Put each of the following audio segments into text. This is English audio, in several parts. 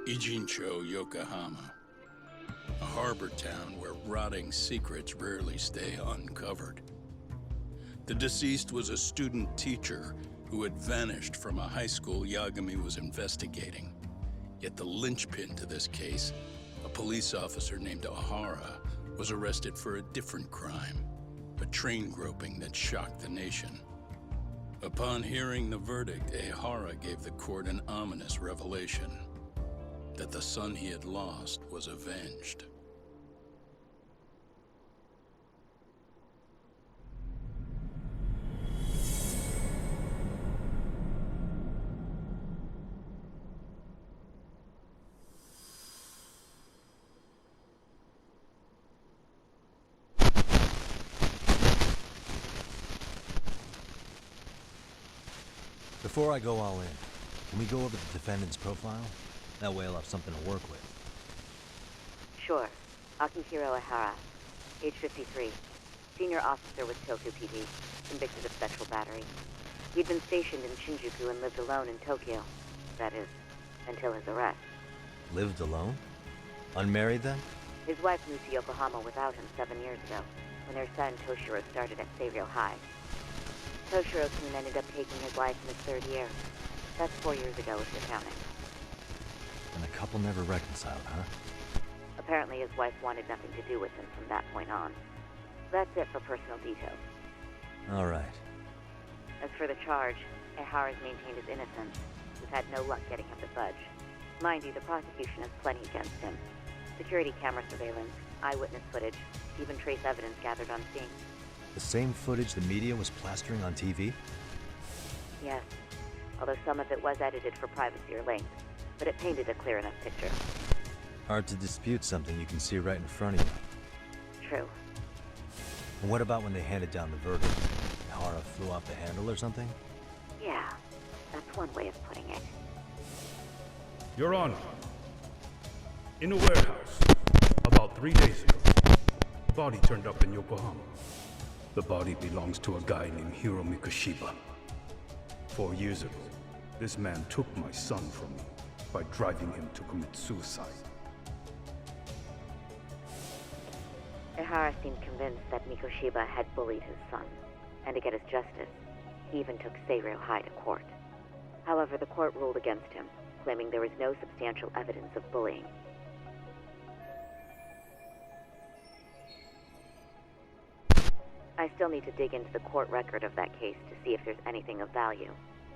Ijincho, Yokohama. A harbor town where rotting secrets rarely stay uncovered. The deceased was a student teacher who had vanished from a high school Yagami was investigating. Yet the linchpin to this case, a police officer named Ohara, was arrested for a different crime, a train groping that shocked the nation. Upon hearing the verdict, Ohara gave the court an ominous revelation, that the son he had lost was avenged. Before I go all in, can we go over the defendant's profile? That way I'll have something to work with. Sure. Akihiro Ohara, age 53, senior officer with Tokyo PD, convicted of sexual battery. He'd been stationed in Shinjuku and lived alone in Tokyo. That is, until his arrest. Lived alone? Unmarried then? His wife moved to Yokohama without him 7 years ago, when their son Toshiro started at Seiryō High. Toshiro-kun ended up taking his life in his third year. That's 4 years ago if you're counting. And the couple never reconciled, huh? Apparently his wife wanted nothing to do with him from that point on. That's it for personal details. All right. As for the charge, Ohara's maintained his innocence. We've had no luck getting him to budge. Mind you, the prosecution has plenty against him. Security camera surveillance, eyewitness footage, even trace evidence gathered on scene. The same footage the media was plastering on TV? Yes, although some of it was edited for privacy or length, but it painted a clear enough picture. Hard to dispute something you can see right in front of you. True. And what about when they handed down the verdict? Ohara flew off the handle or something? Yeah, that's one way of putting it. Your Honor, in a warehouse, about 3 days ago, a body turned up in Yokohama. The body belongs to a guy named Hiro Mikoshiba. 4 years ago, this man took my son from me by driving him to commit suicide. Ohara seemed convinced that Mikoshiba had bullied his son, and to get his justice, he even took Seiryō High to court. However, the court ruled against him, claiming there was no substantial evidence of bullying. I still need to dig into the court record of that case to see if there's anything of value.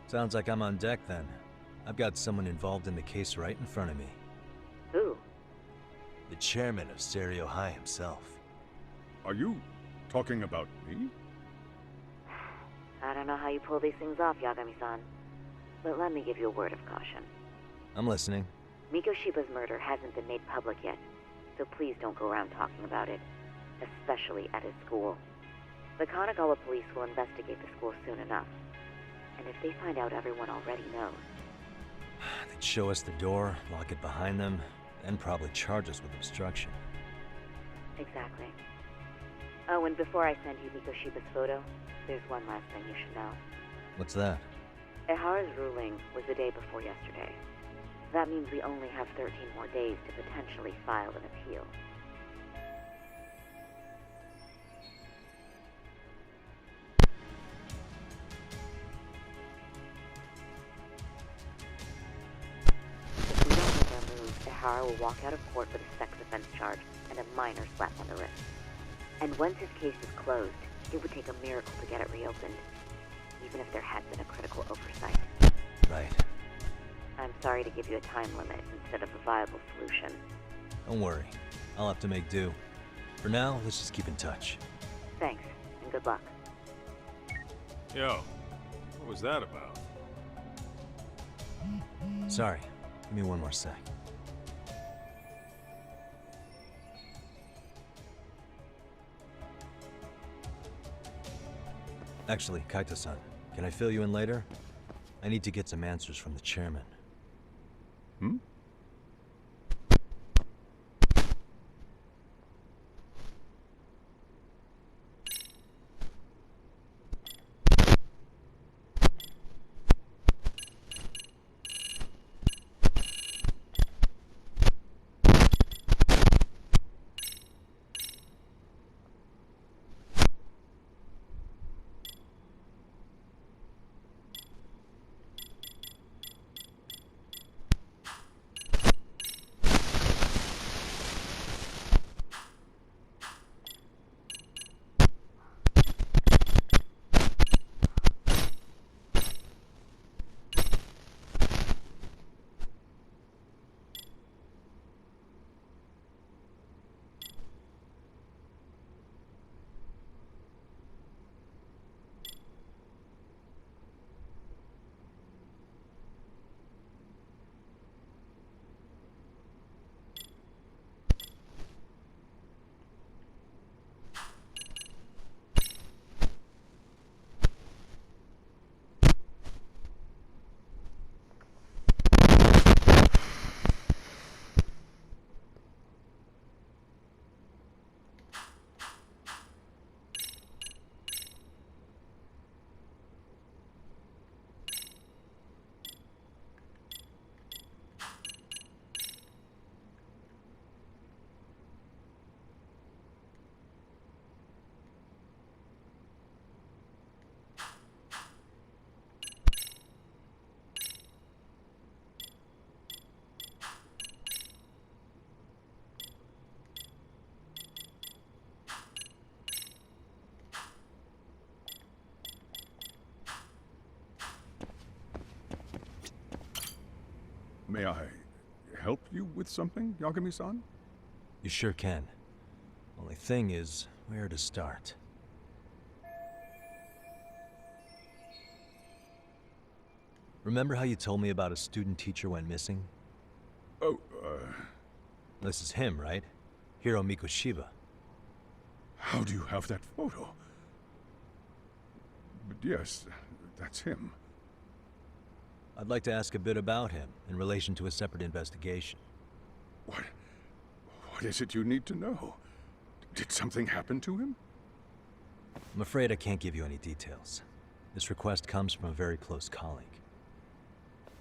Sounds like I'm on deck then. I've got someone involved in the case right in front of me. Who? The chairman of Seiryō High himself. Are you talking about me? I don't know how you pull these things off, Yagami-san. But let me give you a word of caution. I'm listening. Mikoshiba's murder hasn't been made public yet, so please don't go around talking about it, especially at his school. The Kanagawa police will investigate the school soon enough. And if they find out everyone already knows... They'd show us the door, lock it behind them, and probably charge us with obstruction. Exactly. Oh, and before I send you Mikoshiba's photo, there's one last thing you should know. What's that? Ohara's ruling was the day before yesterday. That means we only have 13 more days to potentially file an appeal. If we don't make our move, Ohara will walk out of court with a sex offense charge and a minor slap on the wrist. And once his case is closed, it would take a miracle to get it reopened, even if there had been a critical oversight. Right. I'm sorry to give you a time limit instead of a viable solution. Don't worry. I'll have to make do. For now, let's just keep in touch. Thanks, and good luck. Yo, what was that about? Sorry. Give me one more sec. Actually, Kaito-san, can I fill you in later? I need to get some answers from the chairman. Hmm? May I help you with something, Yagami-san? You sure can. Only thing is, where to start? Remember how you told me about a student teacher went missing? Oh, This is him, right? Hiro Mikoshiba. how do you have that photo? But yes, that's him. I'd like to ask a bit about him in relation to a separate investigation. What is it you need to know? Did something happen to him? I'm afraid I can't give you any details. This request comes from a very close colleague.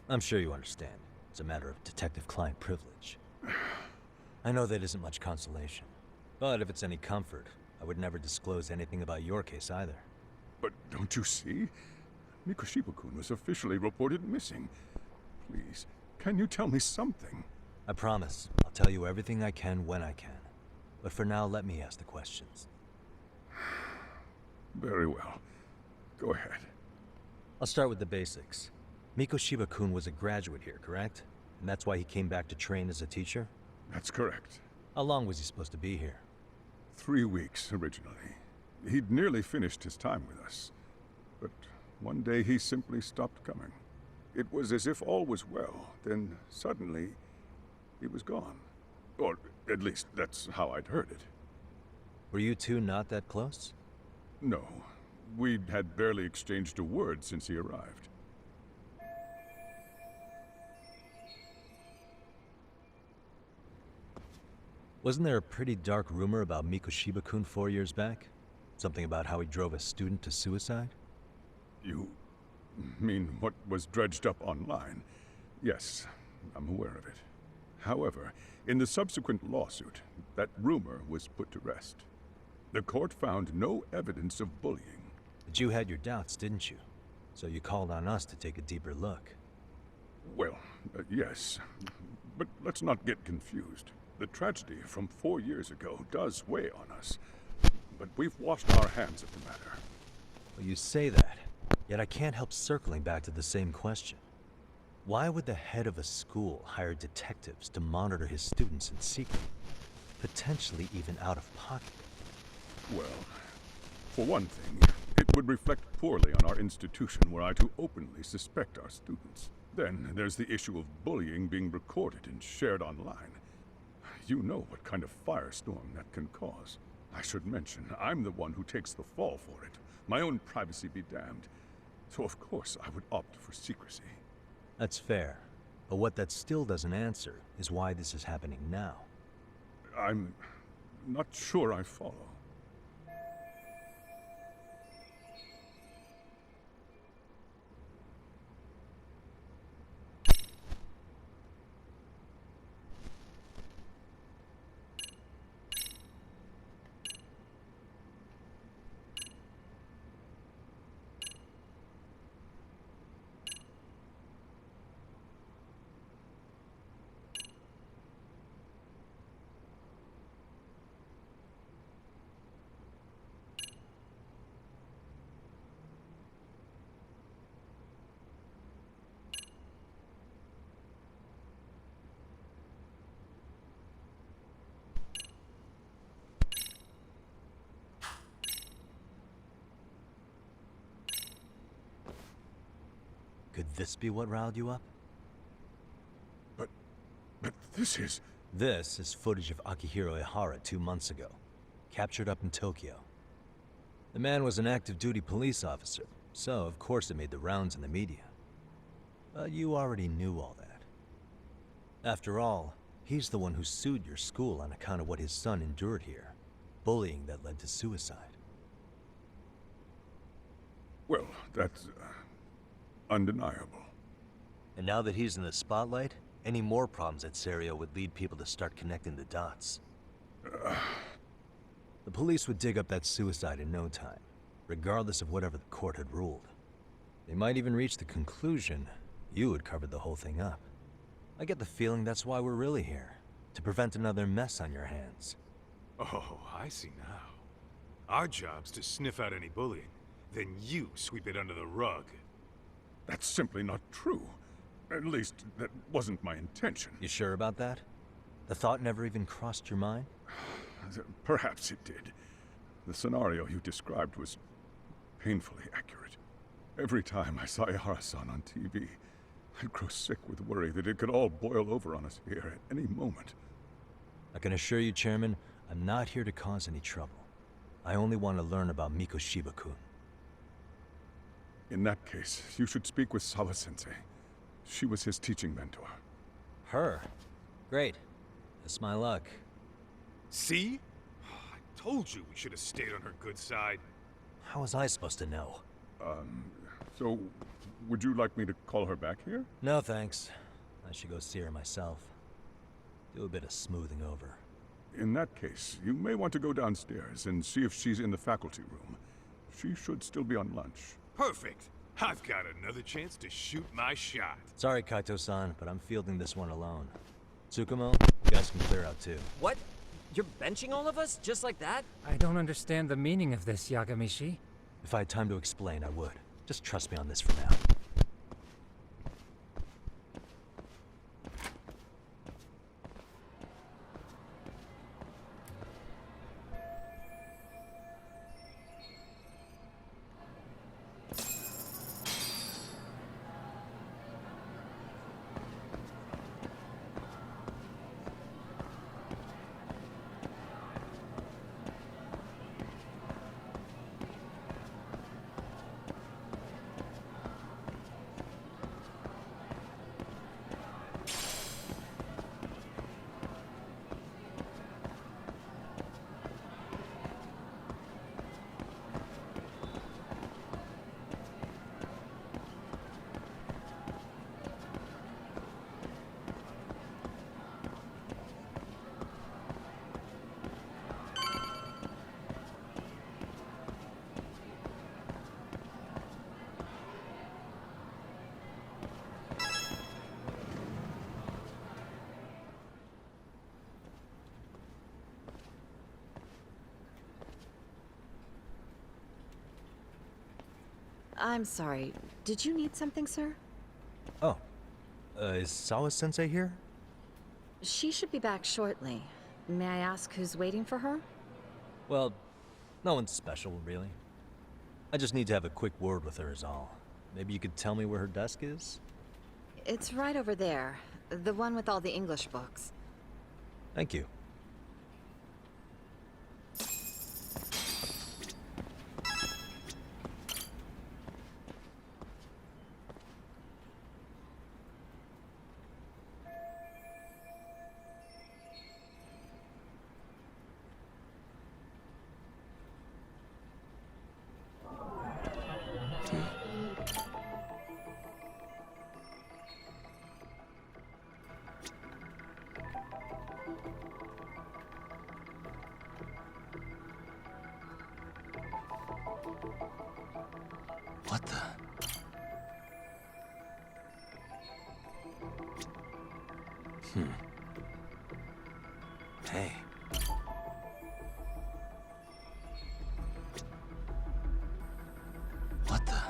I'm sure you understand. It's a matter of detective-client privilege. I know that isn't much consolation. But if it's any comfort, I would never disclose anything about your case either. But don't you see? Mikoshiba-kun was officially reported missing. Please, can you tell me something? I promise. I'll tell you everything I can when I can. But for now, let me ask the questions. Very well. Go ahead. I'll start with the basics. Mikoshiba-kun was a graduate here, correct? And that's why he came back to train as a teacher? That's correct. How long was he supposed to be here? 3 weeks originally. He'd nearly finished his time with us. But one day he simply stopped coming. It was as if all was well, then suddenly he was gone. Or at least that's how I'd heard it. Were you two not that close? No, we had barely exchanged a word since he arrived. Wasn't there a pretty dark rumor about Mikoshiba-kun 4 years back? Something about how he drove a student to suicide? You mean what was dredged up online? Yes, I'm aware of it. However, in the subsequent lawsuit, that rumor was put to rest. The court found no evidence of bullying. But you had your doubts, didn't you? So you called on us to take a deeper look. Well, yes. But let's not get confused. The tragedy from 4 years ago does weigh on us. But we've washed our hands of the matter. Well, you say that, yet I can't help circling back to the same question. Why would the head of a school hire detectives to monitor his students in secret? Potentially even out of pocket. Well, for one thing, it would reflect poorly on our institution were I to openly suspect our students. Then there's the issue of bullying being recorded and shared online. You know what kind of firestorm that can cause. I should mention, I'm the one who takes the fall for it. My own privacy be damned. So of course I would opt for secrecy. That's fair. But what that still doesn't answer is why this is happening now. I'm not sure I follow. Could this be what riled you up? But this is... This is footage of Akihiro Ihara 2 months ago, captured up in Tokyo. The man was an active duty police officer, so of course it made the rounds in the media. But you already knew all that. After all, he's the one who sued your school on account of what his son endured here, bullying that led to suicide. Well, that's... undeniable. And now that he's in the spotlight, any more problems at Serio would lead people to start connecting the dots. The police would dig up that suicide in no time, regardless of whatever the court had ruled. They might even reach the conclusion you had covered the whole thing up. I get the feeling that's why we're really here, to prevent another mess on your hands. Oh, I see now. Our job's to sniff out any bullying, then you sweep it under the rug. That's simply not true. At least, that wasn't my intention. You sure about that? The thought never even crossed your mind? Perhaps it did. The scenario you described was painfully accurate. Every time I saw Ihara-san on TV, I'd grow sick with worry that it could all boil over on us here at any moment. I can assure you, Chairman, I'm not here to cause any trouble. I only want to learn about Mikoshiba-kun. In that case, you should speak with Sawa-sensei. She was his teaching mentor. Her? Great. That's my luck. See? I told you we should have stayed on her good side. How was I supposed to know? So, would you like me to call her back here? No, thanks. I should go see her myself. Do a bit of smoothing over. In that case, you may want to go downstairs and see if she's in the faculty room. She should still be on lunch. Perfect. I've got another chance to shoot my shot. Sorry, Kaito-san, but I'm fielding this one alone. Tsukumo, you guys can clear out too. What? You're benching all of us just like that? I don't understand the meaning of this, Yagamishi. If I had time to explain, I would. Just trust me on this for now. I'm sorry. Did you need something, sir? Oh. Is Sawa-sensei here? She should be back shortly. May I ask who's waiting for her? Well, no one's special, really. I just need to have a quick word with her is all. Maybe you could tell me where her desk is? It's right over there. The one with all the English books. Thank you. What the? Hey. What the?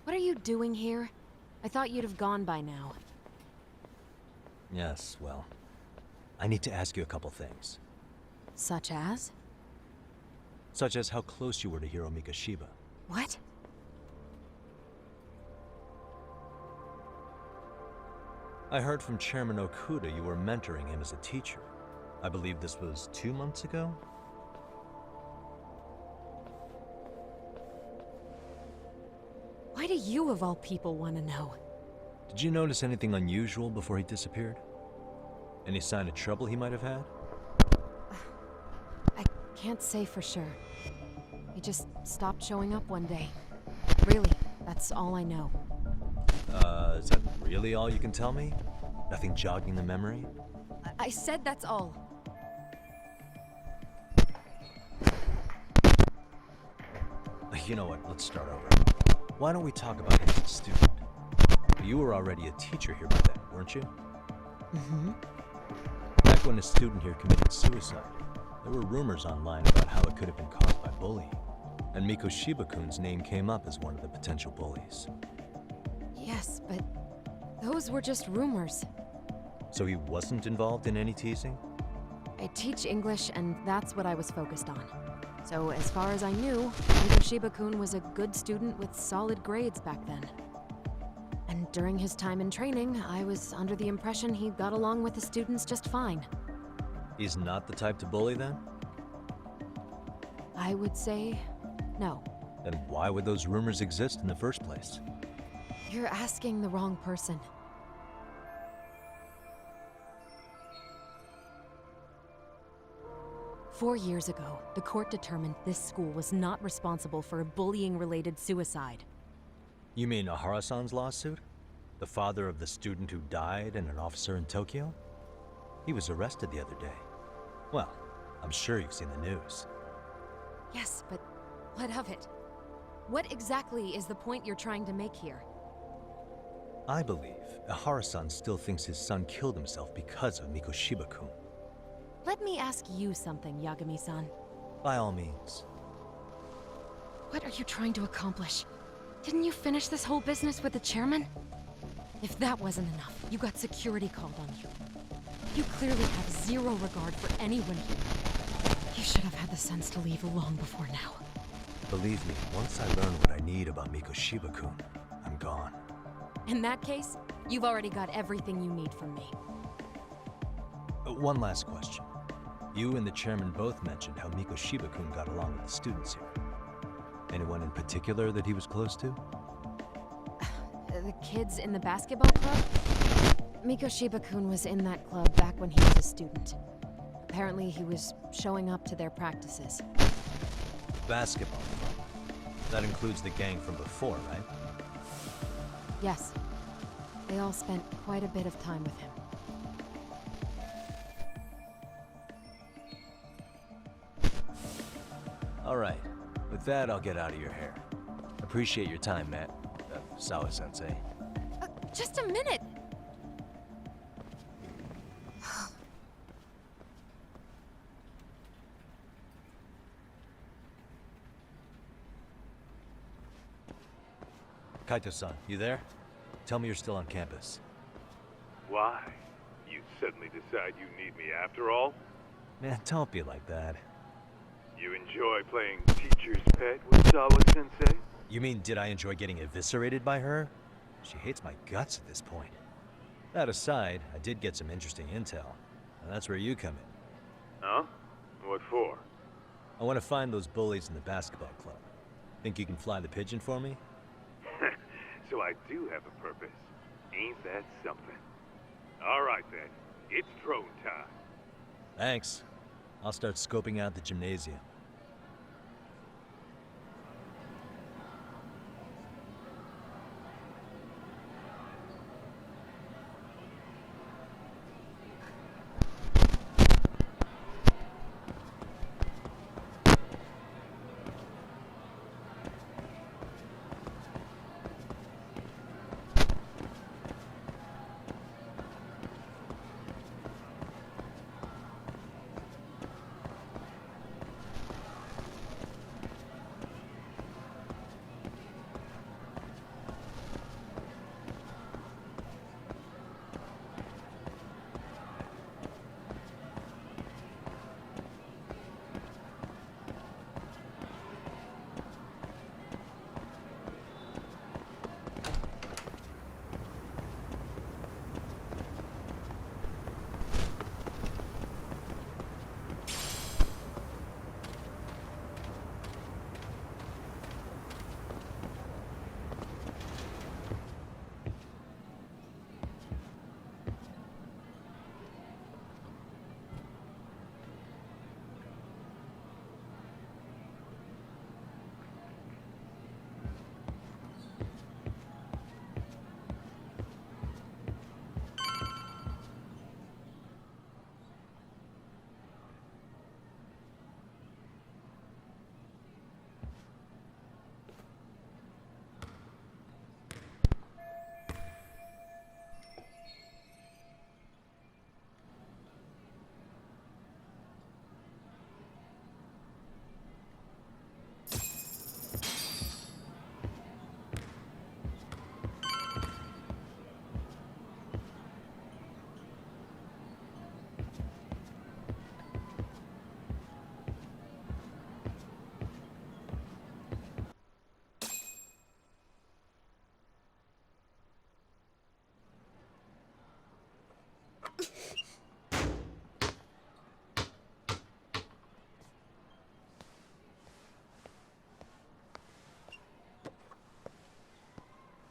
What are you doing here? I thought you'd have gone by now. Yes, well, I need to ask you a couple things. Such as? Such as how close you were to Hiro Mikoshiba. What? I heard from Chairman Okuda you were mentoring him as a teacher. I believe this was 2 months ago? Why do you of all people want to know? Did you notice anything unusual before he disappeared? Any sign of trouble he might have had? I can't say for sure. He just stopped showing up one day. Really, that's all I know. Is that really all you can tell me? Nothing jogging the memory? I said that's all. You know what, let's start over. Why don't we talk about him as a student? You were already a teacher here by then, weren't you? Mm-hmm. Back when a student here committed suicide, there were rumors online about how it could have been caused by bullying. And Mikoshiba-kun's name came up as one of the potential bullies. Yes, but those were just rumors. So he wasn't involved in any teasing? I teach English, and that's what I was focused on. So as far as I knew, Mikoshiba-kun was a good student with solid grades back then. And during his time in training, I was under the impression he got along with the students just fine. He's not the type to bully then? I would say no. Then why would those rumors exist in the first place? You're asking the wrong person. Four years ago, the court determined this school was not responsible for a bullying-related suicide. You mean Ahara-san's lawsuit? The father of the student who died and an officer in Tokyo? He was arrested the other day. Well, I'm sure you've seen the news. Yes, but what of it? What exactly is the point you're trying to make here? I believe Ahara-san still thinks his son killed himself because of Mikoshiba-kun. Let me ask you something, Yagami-san. By all means. What are you trying to accomplish? Didn't you finish this whole business with the chairman? If that wasn't enough, you got security called on you. You clearly have zero regard for anyone here. You should have had the sense to leave long before now. Believe me, once I learn what I need about Mikoshiba-kun, I'm gone. In that case, you've already got everything you need from me. One last question. You and the chairman both mentioned how Mikoshiba-kun got along with the students here. Anyone in particular that he was close to? The kids in the basketball club? Mikoshiba-kun was in that club back when he was a student. Apparently he was showing up to their practices. Basketball club. That includes the gang from before, right? Yes. They all spent quite a bit of time with him. All right. With that, I'll get out of your hair. Appreciate your time, Matt. Sawa-sensei. Just a minute! Kaito-san, you there? Tell me you're still on campus. Why? You suddenly decide you need me after all? Man, don't be like that. You enjoy playing teacher's pet with Sawa-sensei? You mean, did I enjoy getting eviscerated by her? She hates my guts at this point. That aside, I did get some interesting intel, and that's where you come in. Huh? What for? I want to find those bullies in the basketball club. Think you can fly the pigeon for me? So I do have a purpose. Ain't that something? All right then, it's drone time. Thanks. I'll start scoping out the gymnasium.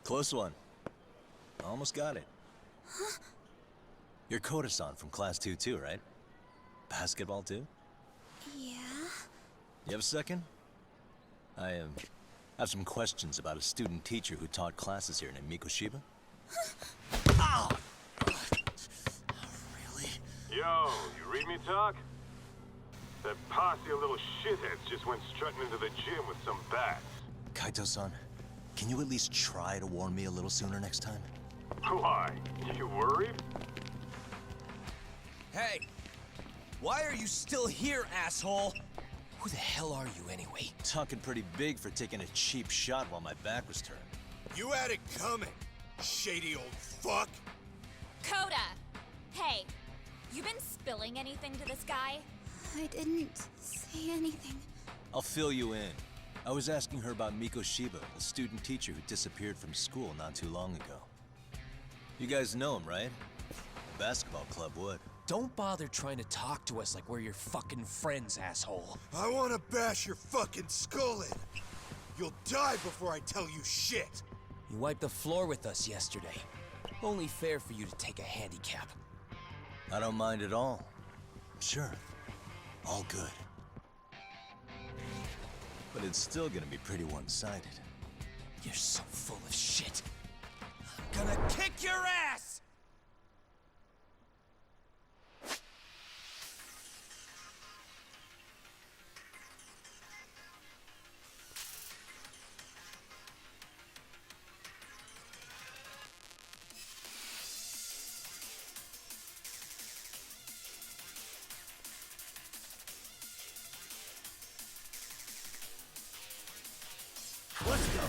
Close one. Almost got it. Huh? You're Koda-san from Class 2 too, right? Basketball too? Yeah? You have a second? I have some questions about a student teacher who taught classes here named Mikoshiba. Ow! Really? Yo, you read me talk? That posse of little shitheads just went strutting into the gym with some bats. Kaito-san, can you at least try to warn me a little sooner next time? Why? You worried? Hey! Why are you still here, asshole? Who the hell are you anyway? Talking pretty big for taking a cheap shot while my back was turned. You had it coming, shady old fuck! Koda! Hey, you been spilling anything to this guy? I didn't say anything. I'll fill you in. I was asking her about Mikoshiba, a student teacher who disappeared from school not too long ago. You guys know him, right? The basketball club would. Don't bother trying to talk to us like we're your fucking friends, asshole. I wanna bash your fucking skull in. You'll die before I tell you shit. You wiped the floor with us yesterday. Only fair for you to take a handicap. I don't mind at all. Sure. All good. But it's still gonna be pretty one-sided. You're so full of shit. I'm gonna kick your ass! Let's go.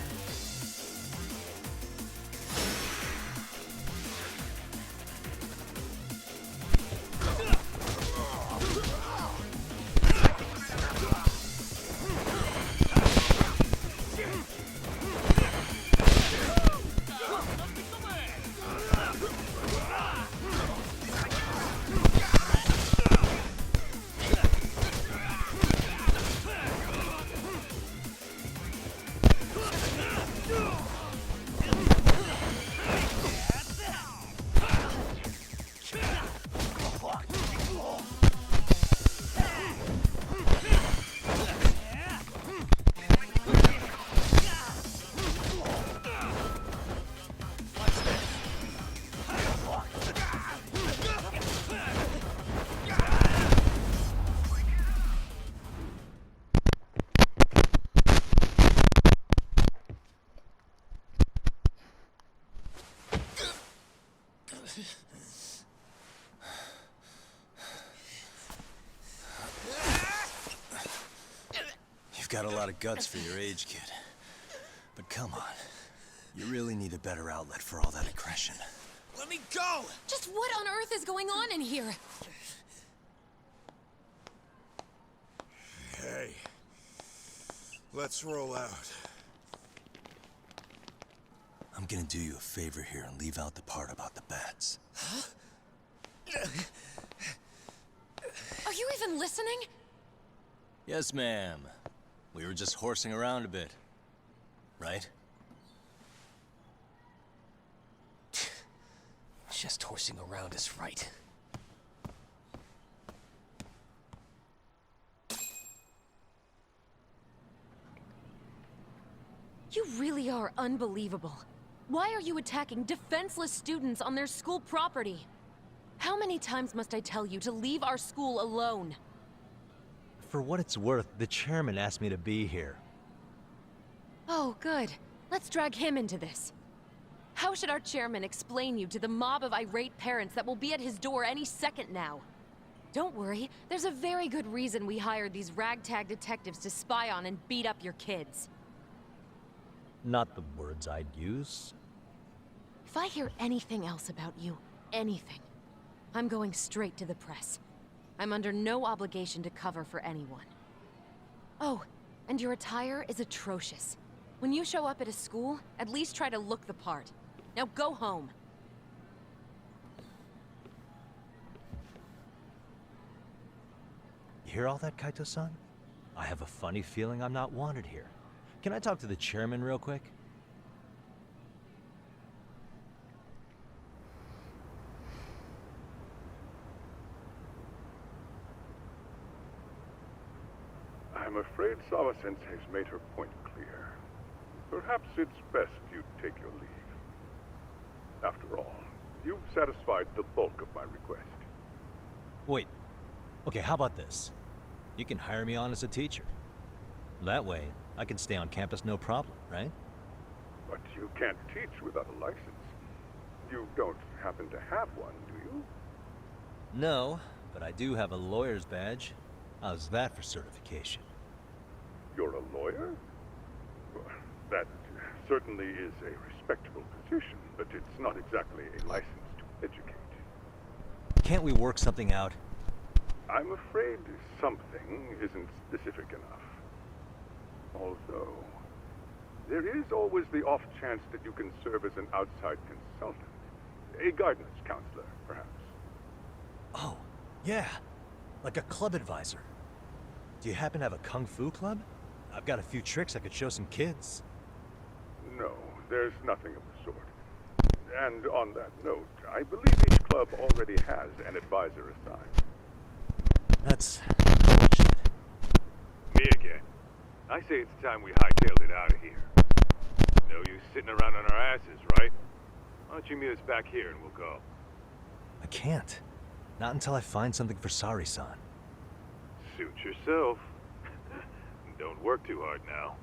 You've got a lot of guts for your age, kid. But come on. You really need a better outlet for all that aggression. Let me go! Just what on earth is going on in here? Hey. Let's roll out. I'm gonna do you a favor here and leave out the part about the bats. Huh? Are you even listening? Yes, ma'am. We were just horsing around a bit. Right? Just horsing around is right. You really are unbelievable. Why are you attacking defenseless students on their school property? How many times must I tell you to leave our school alone? For what it's worth, the chairman asked me to be here. Oh, good. Let's drag him into this. How should our chairman explain you to the mob of irate parents that will be at his door any second now? Don't worry, there's a very good reason we hired these ragtag detectives to spy on and beat up your kids. Not the words I'd use. If I hear anything else about you, anything, I'm going straight to the press. I'm under no obligation to cover for anyone. Oh, and your attire is atrocious. When you show up at a school, at least try to look the part. Now go home. You hear all that, Kaito-san? I have a funny feeling I'm not wanted here. Can I talk to the chairman real quick? I'm afraid Sawa-sensei's made her point clear. Perhaps it's best you take your leave. After all, you've satisfied the bulk of my request. Wait. Okay, how about this? You can hire me on as a teacher. That way, I can stay on campus no problem, right? But you can't teach without a license. You don't happen to have one, do you? No, but I do have a lawyer's badge. How's that for certification? You're a lawyer? Well, that certainly is a respectable position, but it's not exactly a license to educate. Can't we work something out? I'm afraid something isn't specific enough. Although, there is always the off chance that you can serve as an outside consultant. A guidance counselor, perhaps. Oh, yeah. Like a club advisor. Do you happen to have a kung fu club? I've got a few tricks I could show some kids. No, there's nothing of the sort. And on that note, I believe each club already has an advisor assigned. That's bullshit. Me again. I say it's time we hightailed it out of here. No use sitting around on our asses, right? Why don't you meet us back here and we'll go? I can't. Not until I find something for Sari-san. Suit yourself. Don't work too hard now.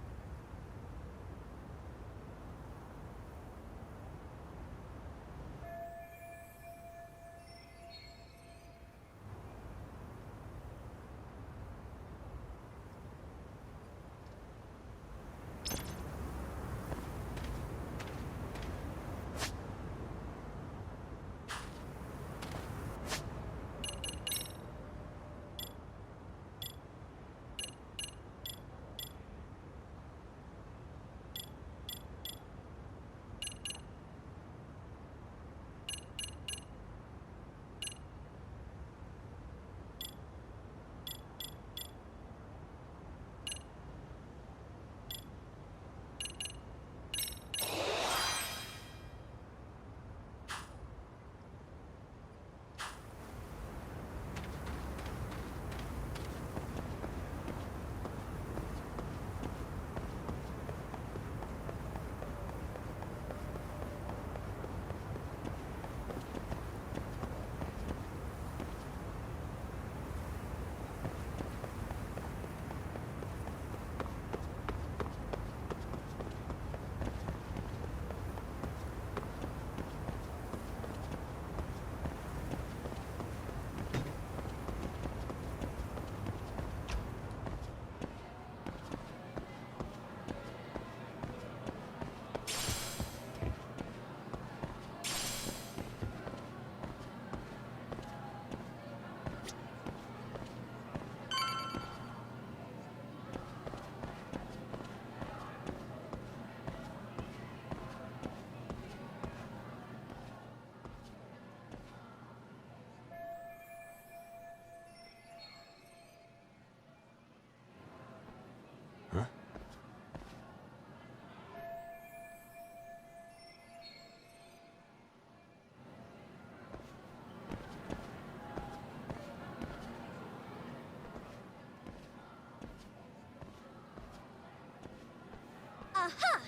Aha!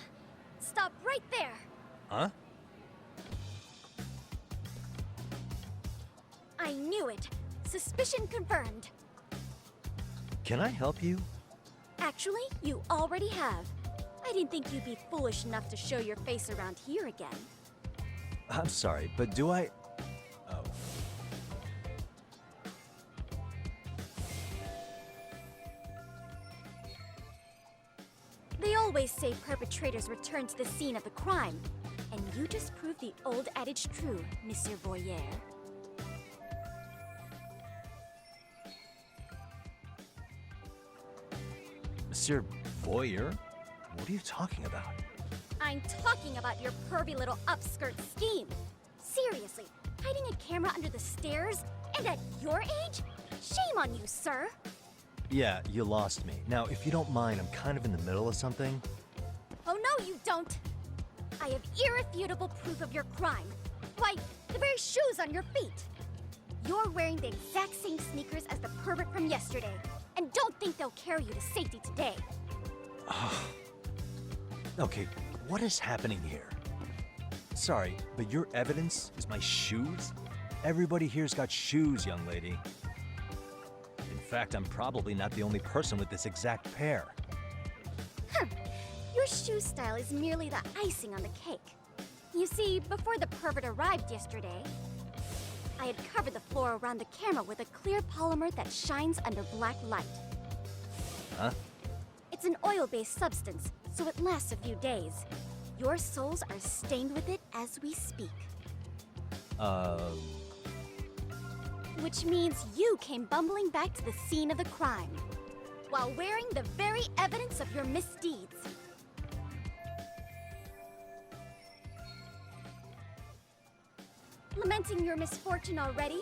Stop right there! Huh? I knew it. Suspicion confirmed. Can I help you? Actually, you already have. I didn't think you'd be foolish enough to show your face around here again. I'm sorry, but do I... Oh. They always say perpetrators return to the scene of the crime. And you just proved the old adage true, Monsieur Voyer. Monsieur Voyer? What are you talking about? I'm talking about your pervy little upskirt scheme. Seriously, hiding a camera under the stairs? And at your age? Shame on you, sir. Yeah, you lost me. Now, if you don't mind, I'm kind of in the middle of something. Oh no, you don't! I have irrefutable proof of your crime. Why, the very shoes on your feet. You're wearing the exact same sneakers as the pervert from yesterday. And don't think think they'll carry you to safety today. Okay, what is happening here? Sorry, but your evidence is my shoes? Everybody here's got shoes, young lady. In fact, I'm probably not the only person with this exact pair. Your shoe style is merely the icing on the cake. You see, before the pervert arrived yesterday, I had covered the floor around the camera with a clear polymer that shines under black light. Huh? It's an oil-based substance, so it lasts a few days. Your soles are stained with it as we speak. Which means you came bumbling back to the scene of the crime, while wearing the very evidence of your misdeeds. Lamenting your misfortune already?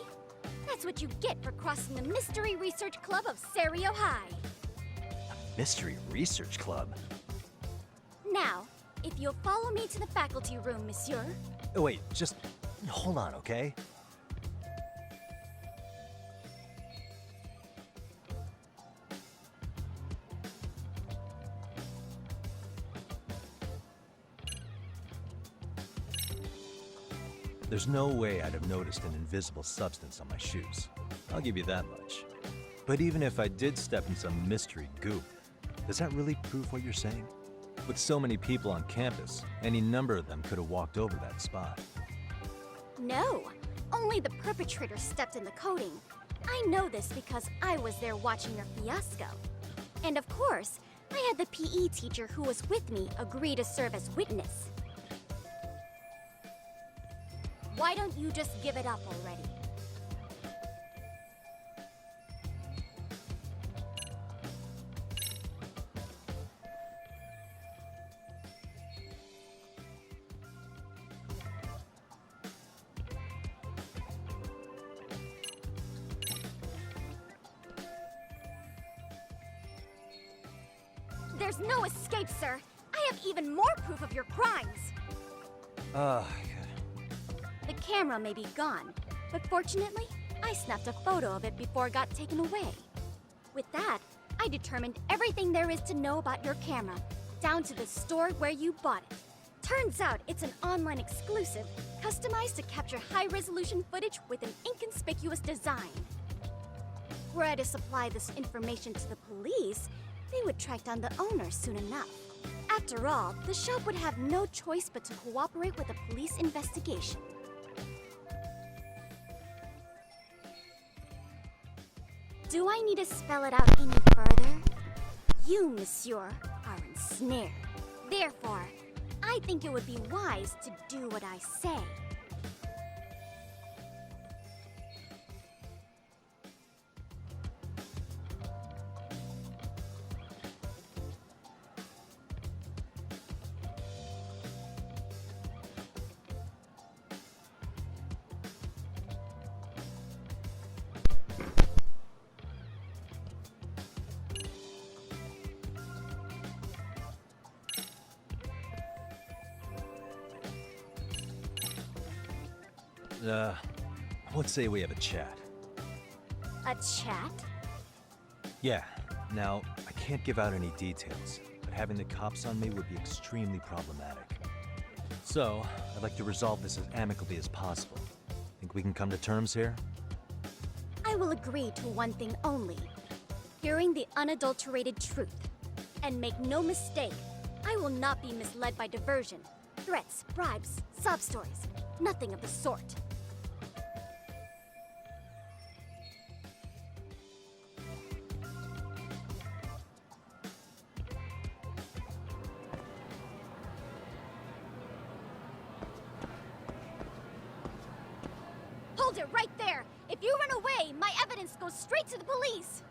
That's what you get for crossing the Mystery Research Club of Serio High. Mystery Research Club? Now, if you'll follow me to the faculty room, monsieur. Oh, wait, just hold on, okay? There's no way I'd have noticed an invisible substance on my shoes. I'll give you that much. But even if I did step in some mystery goop, does that really prove what you're saying? With so many people on campus, any number of them could have walked over that spot. No, only the perpetrator stepped in the coating. I know this because I was there watching your fiasco. And of course, I had the PE teacher who was with me agree to serve as witness. Why don't you just give it up already? There's no escape, sir. I have even more proof of your crimes. The camera may be gone, but fortunately, I snapped a photo of it before it got taken away. With that, I determined everything there is to know about your camera, down to the store where you bought it. Turns out it's an online exclusive, customized to capture high-resolution footage with an inconspicuous design. Were I to supply this information to the police, they would track down the owner soon enough. After all, the shop would have no choice but to cooperate with the police investigation. Do I need to spell it out any further? You, monsieur, are ensnared. Therefore, I think it would be wise to do what I say. Let's say we have a chat. A chat? Yeah. Now, I can't give out any details, but having the cops on me would be extremely problematic. So, I'd like to resolve this as amicably as possible. Think we can come to terms here? I will agree to one thing only. Hearing the unadulterated truth. And make no mistake, I will not be misled by diversion, threats, bribes, sob stories. Nothing of the sort. Hold it right there! If you run away, my evidence goes straight to the police!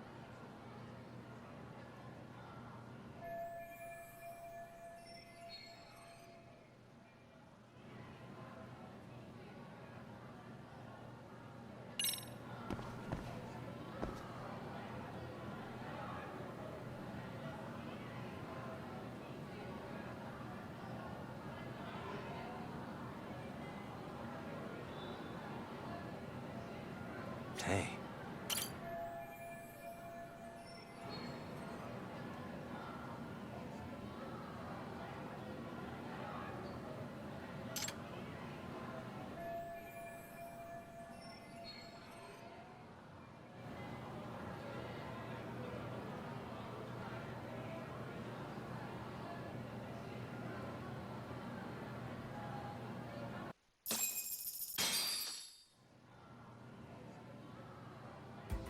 Hey.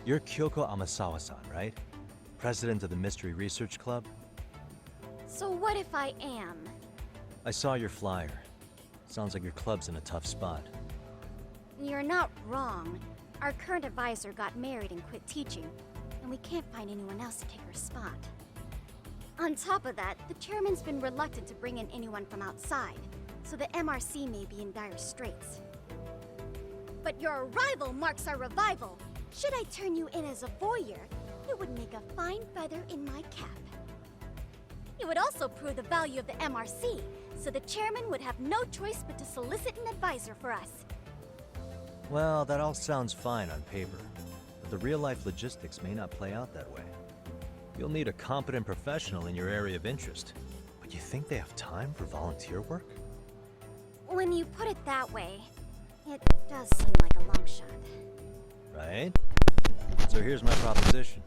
You're Kyoko Amasawa-san, right? President of the Mystery Research Club? So what if I am? I saw your flyer. Sounds like your club's in a tough spot. You're not wrong. Our current advisor got married and quit teaching, and we can't find anyone else to take her spot. On top of that, the chairman's been reluctant to bring in anyone from outside, so the MRC may be in dire straits. But your arrival marks our revival. Should I turn you in as a voyeur, it would make a fine feather in my cap. It would also prove the value of the MRC, so the chairman would have no choice but to solicit an advisor for us. Well, that all sounds fine on paper, but the real-life logistics may not play out that way. You'll need a competent professional in your area of interest, but you think they have time for volunteer work? When you put it that way, it does seem like a long shot. Right? So here's my proposition.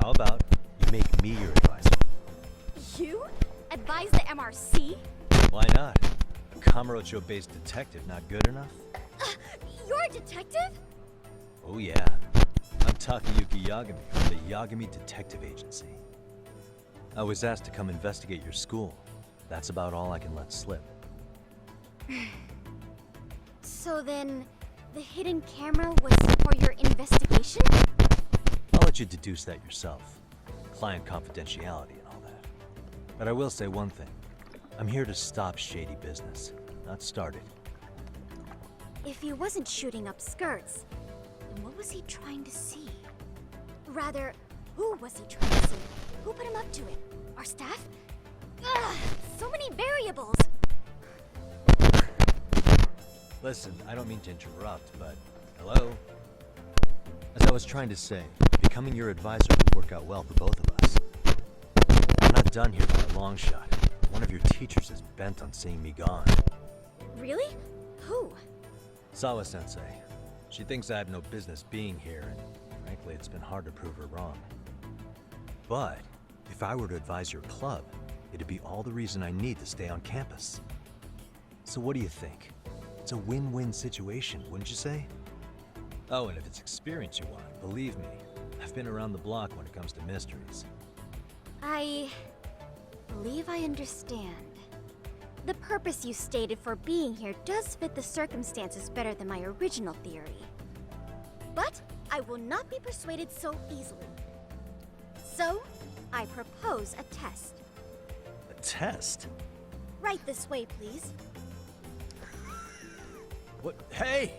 How about you make me your advisor? You? Advise the MRC? Why not? A Kamurocho-based detective not good enough? You're a detective? Oh yeah. I'm Takayuki Yagami from the Yagami Detective Agency. I was asked to come investigate your school. That's about all I can let slip. So then, the hidden camera was for your investigation? I'll let you deduce that yourself. Client confidentiality and all that. But I will say one thing. I'm here to stop shady business, not start it. If he wasn't shooting up skirts, then what was he trying to see? Rather, who was he trying to see? Who put him up to it? Our staff? Ugh, so many variables! Listen, I don't mean to interrupt, but hello? As I was trying to say, becoming your advisor would work out well for both of us. I'm not done here by a long shot. One of your teachers is bent on seeing me gone. Really? Who? Sawa-sensei. She thinks I have no business being here, and frankly, it's been hard to prove her wrong. But if I were to advise your club, it'd be all the reason I need to stay on campus. So what do you think? It's a win-win situation, wouldn't you say? Oh, and if it's experience you want, believe me, I've been around the block when it comes to mysteries. I believe I understand. The purpose you stated for being here does fit the circumstances better than my original theory. But I will not be persuaded so easily. So, I propose a test. A test? Right this way, please. What? Hey!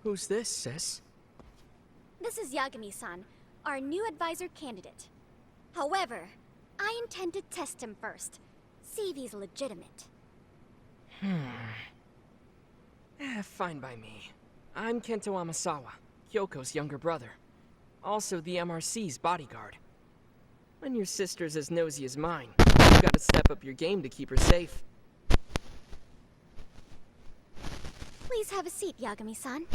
Who's this, sis? This is Yagami-san, our new advisor candidate. However, I intend to test him first. See if he's legitimate. Fine by me. I'm Kento Amasawa, Kyoko's younger brother. Also the MRC's bodyguard. When your sister's as nosy as mine, you've got to step up your game to keep her safe. Please have a seat, Yagami-san.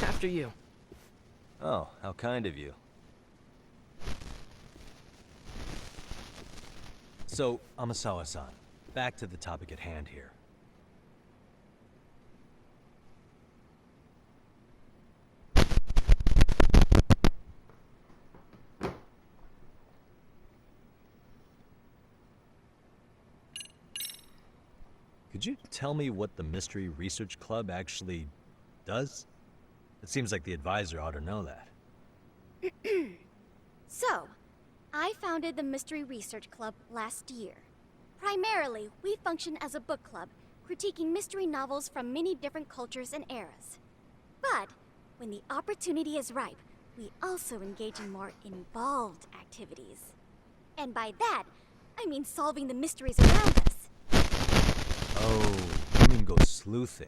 After you. Oh, how kind of you. So, Amasawa-san, back to the topic at hand here. Could you tell me what the Mystery Research Club actually does? It seems like the advisor ought to know that. So, I founded the Mystery Research Club last year. Primarily, we function as a book club, critiquing mystery novels from many different cultures and eras. But, when the opportunity is ripe, we also engage in more involved activities. And by that, I mean solving the mysteries around us. Oh, you mean go sleuthing?